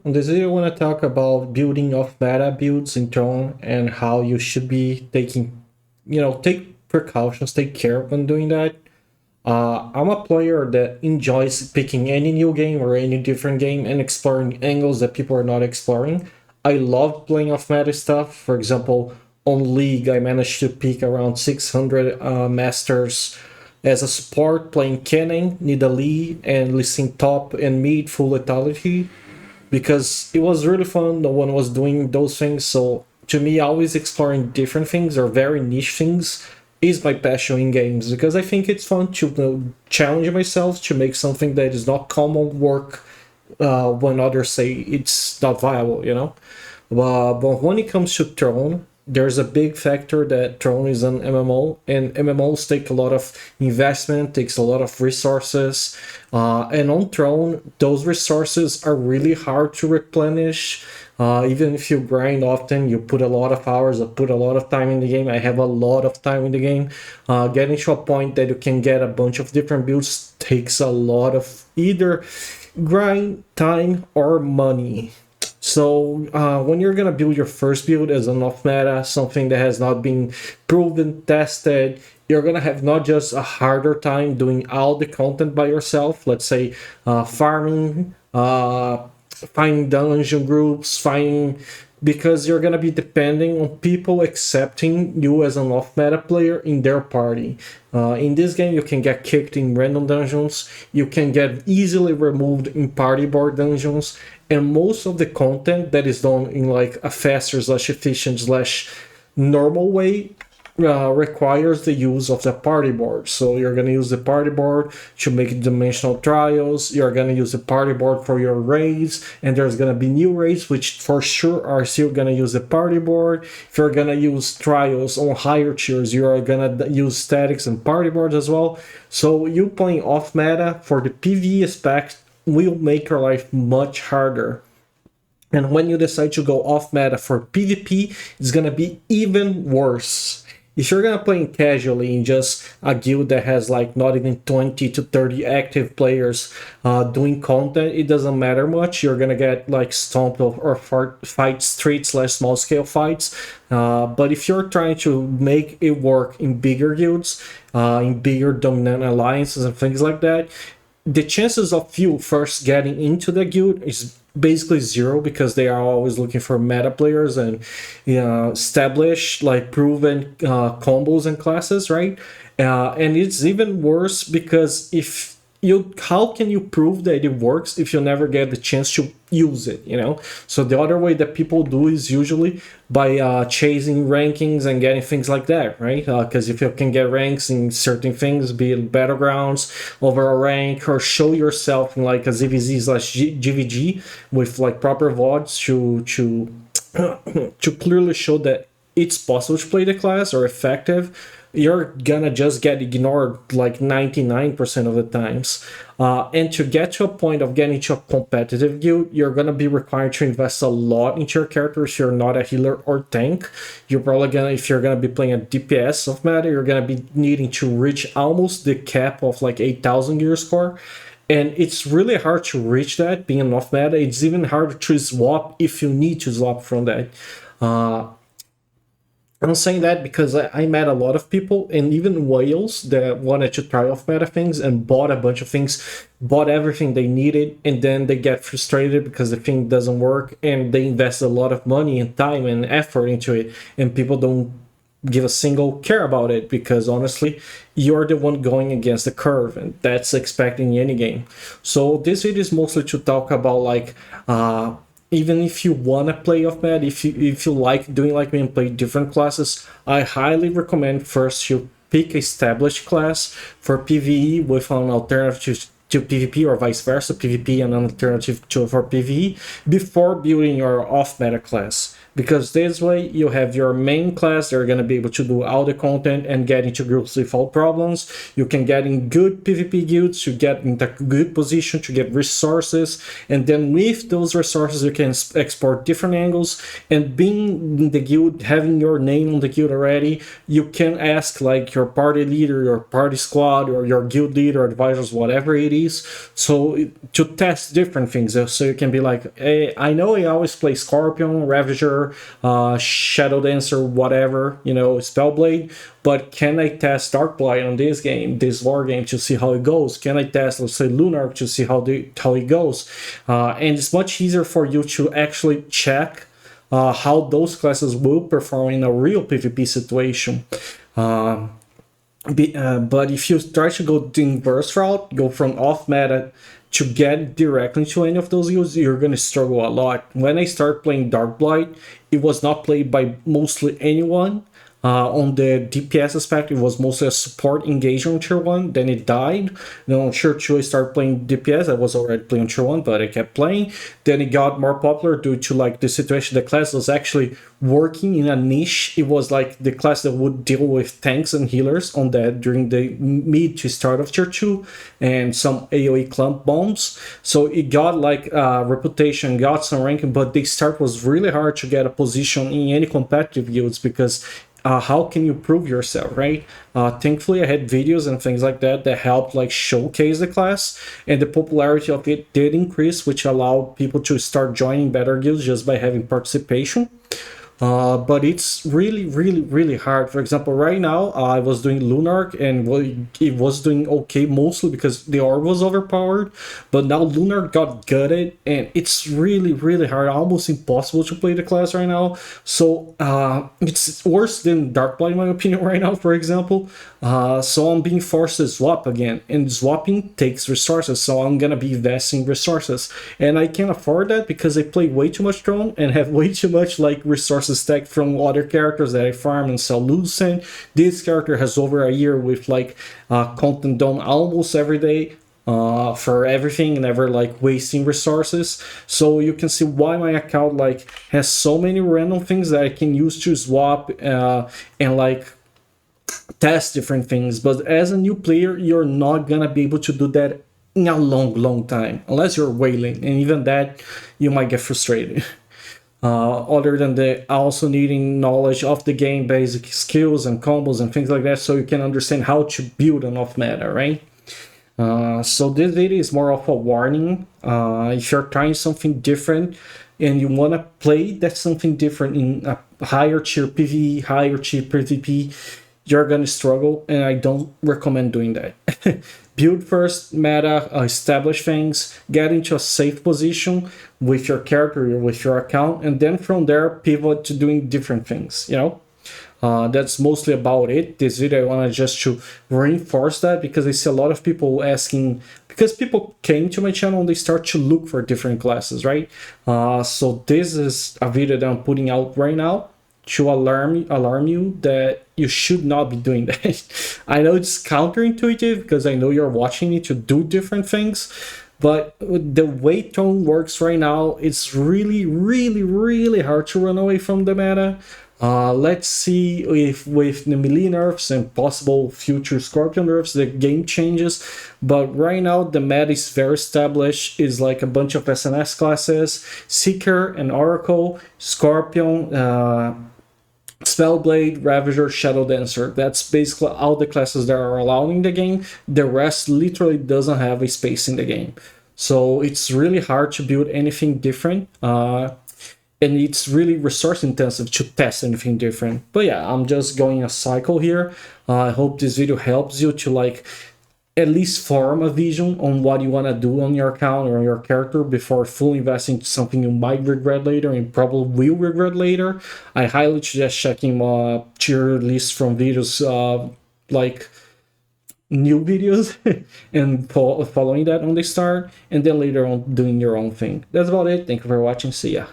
On this video, I want to talk about building off-meta builds in Throne and how you should be taking, take precautions, take care when doing that. I'm a player that enjoys picking any new game or any different game and exploring angles that people are not exploring. I love playing off-meta stuff. For example, on League, I managed to pick around 600 masters as a support, playing Cannon, Nidalee, and listing top and mid full lethality because it was really fun. No one was doing those things. So to me, always exploring different things or very niche things is my passion in games, because I think it's fun to challenge myself to make something that is not common work when others say it's not viable. But when it comes to Throne, there's a big factor that Throne is an MMO, and MMOs take a lot of investment, takes a lot of resources, and on Throne, those resources are really hard to replenish. Even if you grind often, you put a lot of hours, I put a lot of time in the game. I have a lot of time in the game. Getting to a point that you can get a bunch of different builds takes a lot of either grind, time, or money. So when you're gonna build your first build as an off-meta, something that has not been proven, tested, you're gonna have not just a harder time doing all the content by yourself. Let's say farming, finding dungeon groups, because you're gonna be depending on people accepting you as an off-meta player in their party. In this game, you can get kicked in random dungeons, you can get easily removed in party board dungeons, and most of the content that is done in like a faster slash efficient slash normal way requires the use of the party board. So you're going to use the party board to make dimensional trials, you're going to use the party board for your raids, and there's going to be new raids which for sure are still going to use the party board. If you're going to use trials on higher tiers, you're going to use statics and party boards as well. So you playing off meta for the PvE aspect will make your life much harder. And when you decide to go off meta for PvP, it's going to be even worse. If you're gonna play casually in just a guild that has like not even 20 to 30 active players doing content, it doesn't matter much. You're gonna get like stomped or fight street slash small scale fights. But if you're trying to make it work in bigger guilds, in bigger dominant alliances and things like that, the chances of you first getting into the guild is basically zero, because they are always looking for meta players and established like proven combos and classes, right? And it's even worse because how can you prove that it works if you never get the chance to use it? So the other way that people do is usually by chasing rankings and getting things like that, right? Because if you can get ranks in certain things, be it battlegrounds, over a rank, or show yourself in like a ZVZ slash GVG with like proper VODs to clearly show that it's possible to play the class or effective, you're gonna just get ignored like 99% of the times. And to get to a point of getting to a competitive guild, you're gonna be required to invest a lot into your character. If you're not a healer or tank, you're probably gonna, if you're gonna be playing a DPS of meta, you're gonna be needing to reach almost the cap of like 8,000 gear score. And it's really hard to reach that being an off meta. It's even harder to swap if you need to swap from that. I'm saying that because I met a lot of people, and even whales, that wanted to try off meta things and bought a bunch of things, bought everything they needed, and then they get frustrated because the thing doesn't work, and they invest a lot of money and time and effort into it, and people don't give a single care about it, because honestly, you're the one going against the curve, and that's expecting in any game. So this video is mostly to talk about like even if you want to play off meta, if you like doing like me and play different classes, I highly recommend first you pick a established class for PvE with an alternative to PvP, or vice versa, PvP and an alternative for PvE, before building your off meta class. Because this way you have your main class, they're going to be able to do all the content and get into groups without problems. You can get in good PvP guilds to get into a good position to get resources, and then with those resources you can export different angles. And being in the guild, having your name on the guild already, you can ask like your party leader, your party squad, or your guild leader, advisors, whatever it abilities, so to test different things. So you can be like, hey, I know I always play Scorpion, Ravager, Shadow Dancer, whatever, you know, Spellblade, but can I test Darkblight on this game, this war game, to see how it goes? Can I test, let's say, Lunarch to see how it goes? And it's much easier for you to actually check how those classes will perform in a real PvP situation. But if you try to go the inverse route, go from off meta to get directly to any of those guilds, you're going to struggle a lot. When I started playing Darkblight, it was not played by mostly anyone. On the DPS aspect, it was mostly a support engagement on tier 1, then it died. Then on tier 2, I started playing DPS. I was already playing tier 1, but I kept playing. Then it got more popular due to like the situation. The class was actually working in a niche. It was like the class that would deal with tanks and healers on that during the mid to start of tier 2 and some AoE clump bombs. So it got like reputation, got some ranking, but the start was really hard to get a position in any competitive guilds because how can you prove yourself, right? Thankfully, I had videos and things like that that helped like showcase the class, and the popularity of it did increase, which allowed people to start joining better guilds just by having participation. But it's really hard. For example, right now I was doing Lunarch and it was doing okay, mostly because the orb was overpowered, but now Lunarch got gutted and it's really hard, almost impossible to play the class right now. So it's worse than Darkblight in my opinion right now, for example. So I'm being forced to swap again, and swapping takes resources, so I'm gonna be investing resources, and I can't afford that because I play way too much drone and have way too much like resources stacked from other characters that I farm and sell lucent. This character has over a year with like content done almost every day for everything, never like wasting resources. So you can see why my account like has so many random things that I can use to swap and like test different things. But as a new player, you're not gonna be able to do that in a long time unless you're whaling, and even that you might get frustrated. Other than the also needing knowledge of the game, basic skills and combos and things like that, so you can understand how to build an off meta, right? So this video is more of a warning. If you're trying something different and you want to play that something different in a higher tier PvE, higher tier PvP, you're gonna struggle, and I don't recommend doing that. Build first, meta, establish things, get into a safe position with your character or with your account, and then from there pivot to doing different things, you know? That's mostly about it. This video I wanted just to reinforce that, because I see a lot of people asking, because people came to my channel and they start to look for different classes, right? So this is a video that I'm putting out right now to alarm you that you should not be doing that. I know it's counterintuitive because I know you're watching me to do different things, but the way tone works right now, it's really hard to run away from the meta. Let's see if with the melee nerfs and possible future Scorpion nerfs the game changes, but right now the meta is very established. Is like a bunch of SNS classes, Seeker and Oracle, Scorpion, Spellblade, Ravager, Shadow Dancer. That's basically all the classes that are allowed in the game. The rest literally doesn't have a space in the game. So it's really hard to build anything different. And it's really resource intensive to test anything different. But yeah, I'm just going a cycle here. I hope this video helps you to like at least form a vision on what you want to do on your account or on your character before fully investing into something you might regret later and probably will regret later. I highly suggest checking tier lists from videos like new videos and following that on the start, and then later on doing your own thing. That's about it. Thank you for watching. See ya.